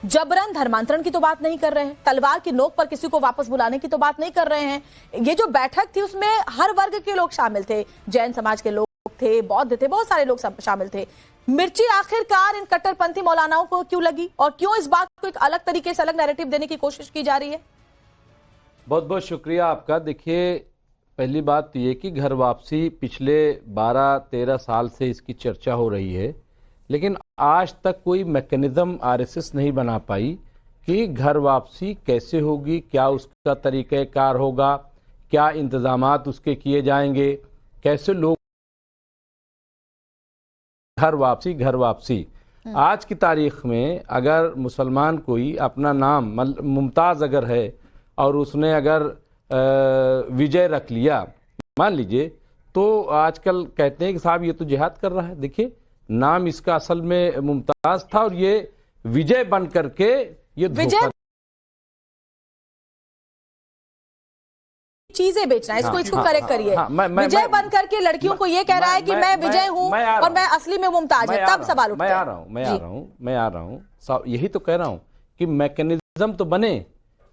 जबरन धर्मांतरण की तो बात नहीं कर रहे हैं, तलवार की नोक पर किसी को वापस बुलाने की तो बात नहीं कर रहे हैं। ये जो बैठक थी उसमें हर वर्ग के लोग शामिल थे, जैन समाज के लोग थे, बौद्ध थे, बहुत सारे लोग शामिल थे। मिर्ची आखिरकार इन कट्टरपंथी मौलानाओं को क्यों लगी और क्यों इस बात को एक अलग तरीके से अलग नैरेटिव देने की कोशिश की जा रही है? बहुत बहुत शुक्रिया आपका। देखिए, पहली बात तो ये कि घर वापसी पिछले 12-13 साल से इसकी चर्चा हो रही है, लेकिन आज तक कोई मैकेनिज्म आरएसएस नहीं बना पाई कि घर वापसी कैसे होगी, क्या उसका तरीक़ाकार होगा, क्या इंतजामात उसके किए जाएंगे, कैसे लोग घर वापसी। आज की तारीख में अगर मुसलमान कोई अपना नाम मुमताज़ अगर है और उसने अगर विजय रख लिया, मान लीजिए, तो आजकल कहते हैं कि साहब ये तो जिहाद कर रहा है। देखिए, नाम इसका असल में मुमताज था और ये विजय बन करके ये विजय चीजें बेचना है, इसको करेक्ट करिए। विजय बन करके लड़कियों को ये कह रहा है कि मैं विजय हूं और मैं असली में मुमताज है, तब सवाल उठता है। मैं आ रहा हूं, यही तो कह रहा हूं कि मैकेनिज्म तो बने।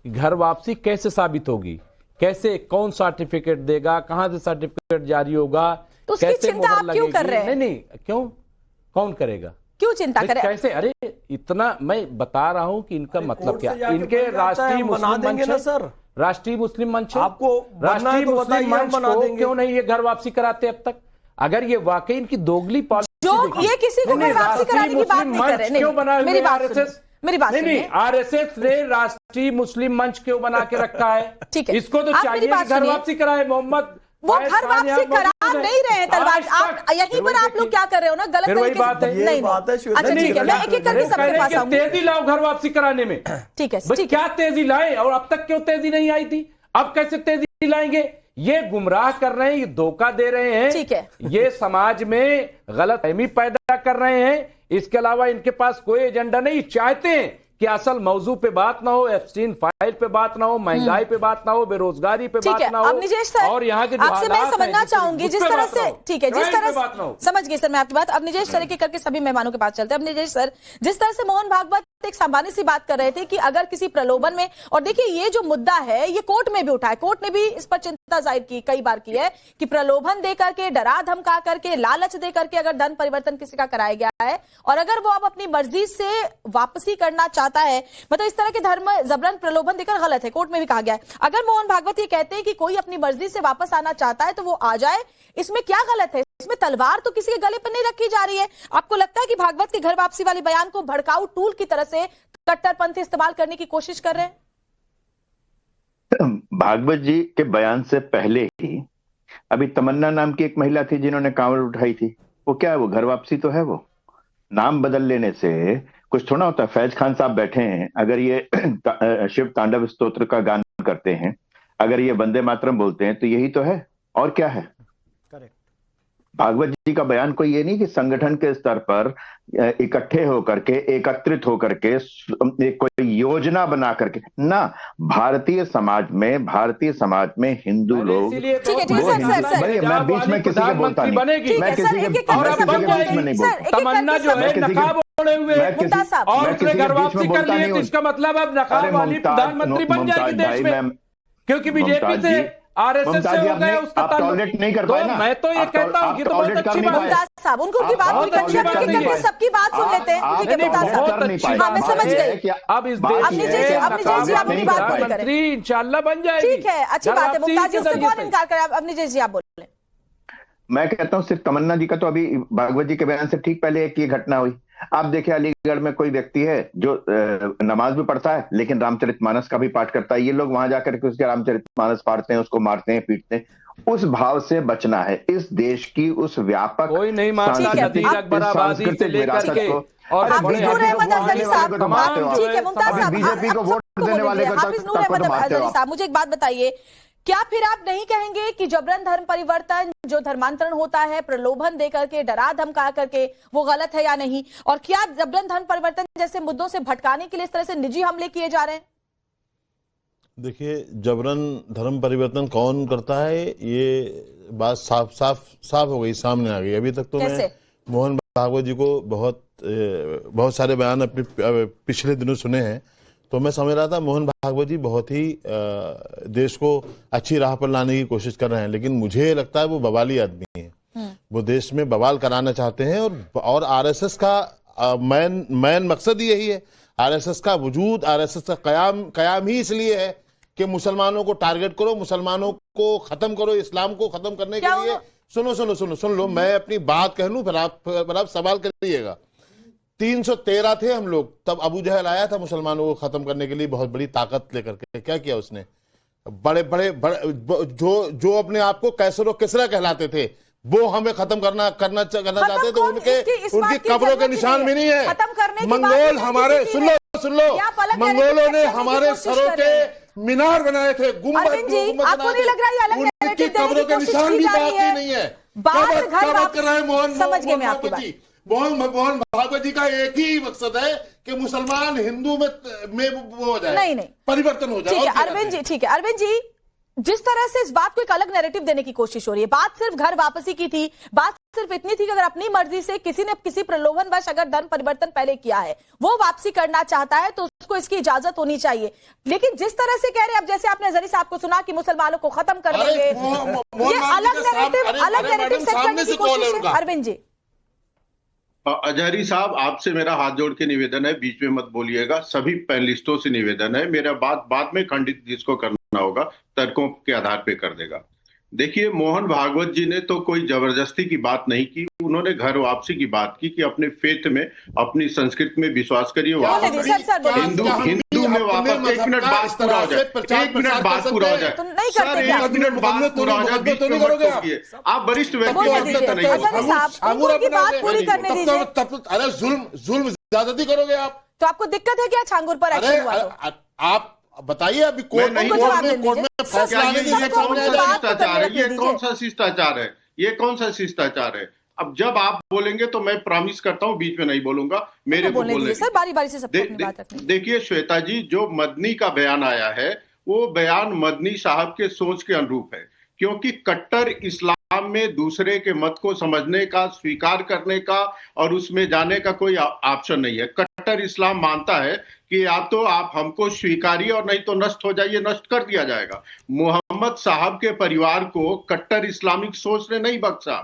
घर वापसी कैसे साबित होगी, कैसे, कौन सर्टिफिकेट देगा, कहां से सर्टिफिकेट जारी होगा, तो उसकी चिंता आप क्यों कर रहे हैं? नहीं, क्यों, कौन करेगा, क्यों चिंता करें? कैसे? अरे इतना मैं बता रहा हूं कि इनका मतलब क्या, इनके राष्ट्रीय मुस्लिम मंच है सर, राष्ट्रीय मुस्लिम मंच है, आपको राष्ट्रीय मुस्लिम मंच को क्यों नहीं ये घर वापसी कराते अब तक? अगर ये वाकई इनकी दोगली पॉलिसी, जो ये किसी को घर वापसी कराने की बात नहीं कर रहे, क्यों बना मेरी बात नहीं, आरएसएस ने राष्ट्रीय मुस्लिम मंच क्यों बना के रखा है? ठीक है, इसको तो चाहिए घर वापसी कराए। मोहम्मद वो घर वापसी करा नहीं रहे हैं तलवार, आप यहीं पर आप लोग क्या कर रहे हो ना, गलत तरीके से। नहीं, अच्छा ठीक है, मैं एक एक करके सबके पास आऊंगी। तेजी लाओ घर वापसी कराने में, ठीक है, क्या तेजी लाए, और अब तक क्यों तेजी नहीं आई थी, अब कैसे तेजी लाएंगे? ये गुमराह कर रहे हैं, ये धोखा दे रहे हैं, ठीक है, ये समाज में गलतफहमी पैदा कर रहे हैं। इसके अलावा इनके पास कोई एजेंडा नहीं। चाहते हैं कि असल मौजू पे बात ना हो, एप्स्टीन फाइल पे बात ना हो, महंगाई पे बात ना हो, बेरोजगारी पे बात ना हो, और यहाँ के आपसे मैं समझना चाहूंगी जिस तरह से, ठीक है, जिस तरह समझ गई सर मैं आपकी बात। अब निजेश सर के करके सभी मेहमानों के पास चलते हैं। अब निजेश सर, जिस तरह से मोहन भागवत एक सामान्य सी बात कर रहे थे कि अगर किसी प्रलोभन में, और देखिए ये जो मुद्दा है ये कोर्ट में भी उठा है, कोर्ट ने भी इस पर चिंता जाहिर की, कई बार की है कि प्रलोभन दे करके, डरा धमका करके, लालच दे करके अगर धन परिवर्तन किसी का कराया गया है और अगर वो अब अपनी मर्जी से वापसी करना चाहता है, मतलब इस तरह के धर्म जबरन प्रलोभन देकर गलत है, कोर्ट में भी कहा गया है। अगर मोहन भागवत ये कहते हैं कि कोई अपनी मर्जी से वापस आना चाहता है तो वो आ जाए, इसमें क्या गलत है? इसमें तलवार तो किसी के गले पर नहीं रखी जा रही है। आपको लगता है कि भागवत के घर वापसी वाले बयान को भड़काऊ टूल की तरह से कट्टरपंथी इस्तेमाल करने की कोशिश कर रहे हैं? भागवत जी के बयान से पहले ही अभी तमन्ना नाम की एक महिला थी जिन्होंने कांवड़ उठाई थी, वो क्या है, वो घर वापसी तो है। वो नाम बदल लेने से कुछ थोड़ा होता है। फैज खान साहब बैठे हैं, अगर ये शिव तांडव स्तोत्र का गान करते हैं, अगर ये वंदे मातरम बोलते हैं, तो यही तो है, और क्या है? भागवत जी का बयान कोई ये नहीं कि संगठन के स्तर पर इकट्ठे होकर के, एकत्रित होकर के कोई योजना बना करके ना। भारतीय समाज में हिंदू लोग, मैं बीच में किसी के बोलता नहीं, मैं किसी के बीच में नहीं बोलता। तमन्ना जो है नकाब ओढ़े हुए और उसने घर वापसी कर ली, तो इसका मतलब अब नकाब वाली प्रधानमंत्री बन जाएगी देश में, क्योंकि बीजेपी से आरएसएस से हो गया उसका टॉलरेट नहीं कर पाए ना। मैं तो ये कहता हूँ कि तो बहुत अच्छी बात है साहब, उनको की बात सबकी बात सुन लेते हैं। मैं समझ गई। अब इस देश में प्रधानमंत्री इंशाल्लाह बन जाएगी, ठीक है, अच्छी बात है। मुमताज जी उससे कौन इनकार करे? अब निजेश जी आप बोले। मैं कहता हूँ सिर्फ तमन्ना जी का तो अभी भागवत जी के बयान से ठीक पहले एक ये घटना हुई। आप देखिए, अलीगढ़ में कोई व्यक्ति है जो नमाज भी पढ़ता है लेकिन रामचरितमानस का भी पाठ करता है। ये लोग वहां जाकर के उसके रामचरितमानस पढ़ते हैं, उसको मारते हैं, पीटते हैं। उस भाव से बचना है। इस देश की उस व्यापक कोई नहीं सांस्कृतिक विरासत को, बीजेपी को वोट देने वाले को। मुझे एक बात बताइए, क्या फिर आप नहीं कहेंगे कि जबरन धर्म परिवर्तन, जो धर्मांतरण होता है प्रलोभन देकर के, डरा धमका करके, वो गलत है या नहीं? और क्या जबरन धर्म परिवर्तन जैसे मुद्दों से भटकाने के लिए इस तरह से निजी हमले किए जा रहे हैं? देखिए, जबरन धर्म परिवर्तन कौन करता है, ये बात साफ हो गई, सामने आ गई। अभी तक तो मैं मोहन भागवत जी को बहुत बहुत सारे बयान अपने पिछले दिनों सुने हैं, तो मैं समझ रहा था मोहन भागवत जी बहुत ही देश को अच्छी राह पर लाने की कोशिश कर रहे हैं, लेकिन मुझे लगता है वो बवाली आदमी है। वो देश में बवाल कराना चाहते हैं और आरएसएस का मैन मकसद ही यही है। आरएसएस का वजूद, आरएसएस का कयाम ही इसलिए है कि मुसलमानों को टारगेट करो, मुसलमानों को खत्म करो, इस्लाम को खत्म करने के लिए। सुन लो, मैं अपनी बात कह लूं, फिर आप सवाल करिएगा। 313 थे हम लोग, तब अबू जहल आया था मुसलमानों को खत्म करने के लिए बहुत बड़ी ताकत लेकर के। क्या किया उसने? बड़े जो अपने आप को कैसर और किसरा कहलाते थे, वो हमें खत्म करना चाहते थे। उनकी कब्रों के निशान भी नहीं है। मंगोल हमारे, सुन लो, मंगोलों ने हमारे सरों के मीनार बनाए थे, गुंबद बनाए थे, उनकी कब्रों के निशान भी बाकी नहीं है। बात कर रहे हैं मोहन भागवत जी। मोहन भागवत जी का एक ही मकसद है कि मुसलमान हिंदू में वो हो जाए, नहीं परिवर्तन हो जाए। ठीक है अरविंद जी, जिस तरह से इस बात को एक अलग नैरेटिव देने की कोशिश हो रही है, बात सिर्फ घर वापसी की थी, बात सिर्फ इतनी थी कि अगर अपनी मर्जी से किसी ने किसी प्रलोभनवश अगर धर्म परिवर्तन पहले किया है, वो वापसी करना चाहता है तो उसको इसकी इजाजत होनी चाहिए। लेकिन जिस तरह से कह रहे हैं, अब जैसे आपने जरी साहब को सुना कि मुसलमानों को खत्म कर देंगे, ये अलग नैरेटिव सेट करने की कोशिश है। अरविंद जी, अजहरी साहब, आपसे मेरा हाथ जोड़ के निवेदन है, बीच में मत बोलिएगा। सभी पैनलिस्टों से निवेदन है, मेरा बात बाद में खंडित जिसको करना होगा तर्कों के आधार पे कर देगा। देखिए, मोहन भागवत जी ने तो कोई जबरदस्ती की बात नहीं की, उन्होंने घर वापसी की बात की कि अपने फेथ में, अपनी संस्कृति में विश्वास करिए। हिंदू में वापस, एक मिनट बात पूरा हो जाए, एक मिनट बात पूरा हो जाए सर, एक मिनट बात पूरा हो जाए, बीच में मत टोकिए। आप वरिष्ठ व्यक्ति नहीं अरे जुल्म ज्यादती करोगे आप, तो आपको दिक्कत है क्या छांगुर पर एक्शन हुआ तो? आप बताइए, अभी कोर्ट में फैसला आने ये कौन सा शिष्टाचार है? ये कौन सा शिष्टाचार है? ये कौन सा शिष्टाचार है? अब जब आप बोलेंगे तो मैं प्रॉमिस करता हूं बीच में नहीं बोलूंगा, मेरे को बोलने सर, बारी बारी से सबको अपनी बात रखनी। देखिए श्वेता जी, जो मदनी का बयान आया है वो बयान मदनी साहब के सोच के अनुरूप है, क्योंकि कट्टर इस्लाम में दूसरे के मत को समझने का, स्वीकार करने का और उसमें जाने का कोई ऑप्शन नहीं है। कट्टर इस्लाम मानता है कि या तो आप हमको स्वीकारिए और नहीं तो नष्ट हो जाइए, नष्ट कर दिया जाएगा। मोहम्मद साहब के परिवार को कट्टर इस्लामिक सोच ने नहीं बख्शा।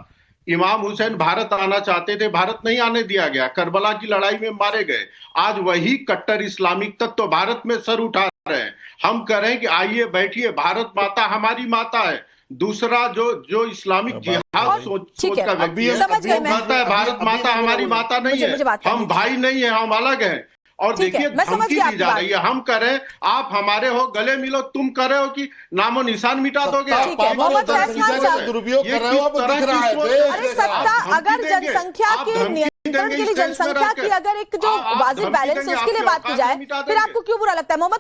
इमाम हुसैन भारत आना चाहते थे, भारत नहीं आने दिया गया, करबला की लड़ाई में मारे गए। आज वही कट्टर इस्लामिक तक तो भारत में सर उठा रहे हैं। हम कह रहे हैं कि आइए बैठिए, भारत माता हमारी माता है। दूसरा जो इस्लामिक जिहाद सोच का व्यक्ति है, वो कहता है भारत माता हमारी माता नहीं है, हम भाई नहीं है, हम अलग हैं। और देखिए धमकी दी जा रही है, हम करें आप हमारे हो, गले मिलो, तुम कर रहे हो कि नामो निशान मिटा दोगे। दुरुपयोग कर रहे हो आप, दिख रहा है। अरे सत्ता अगर जनसंख्या के नियंत्रण के लिए, जनसंख्या की अगर एक जो वाजिब बैलेंस है उसके लिए बात की जाए, फिर आपको क्यों बुरा लगता है? मोहम्मद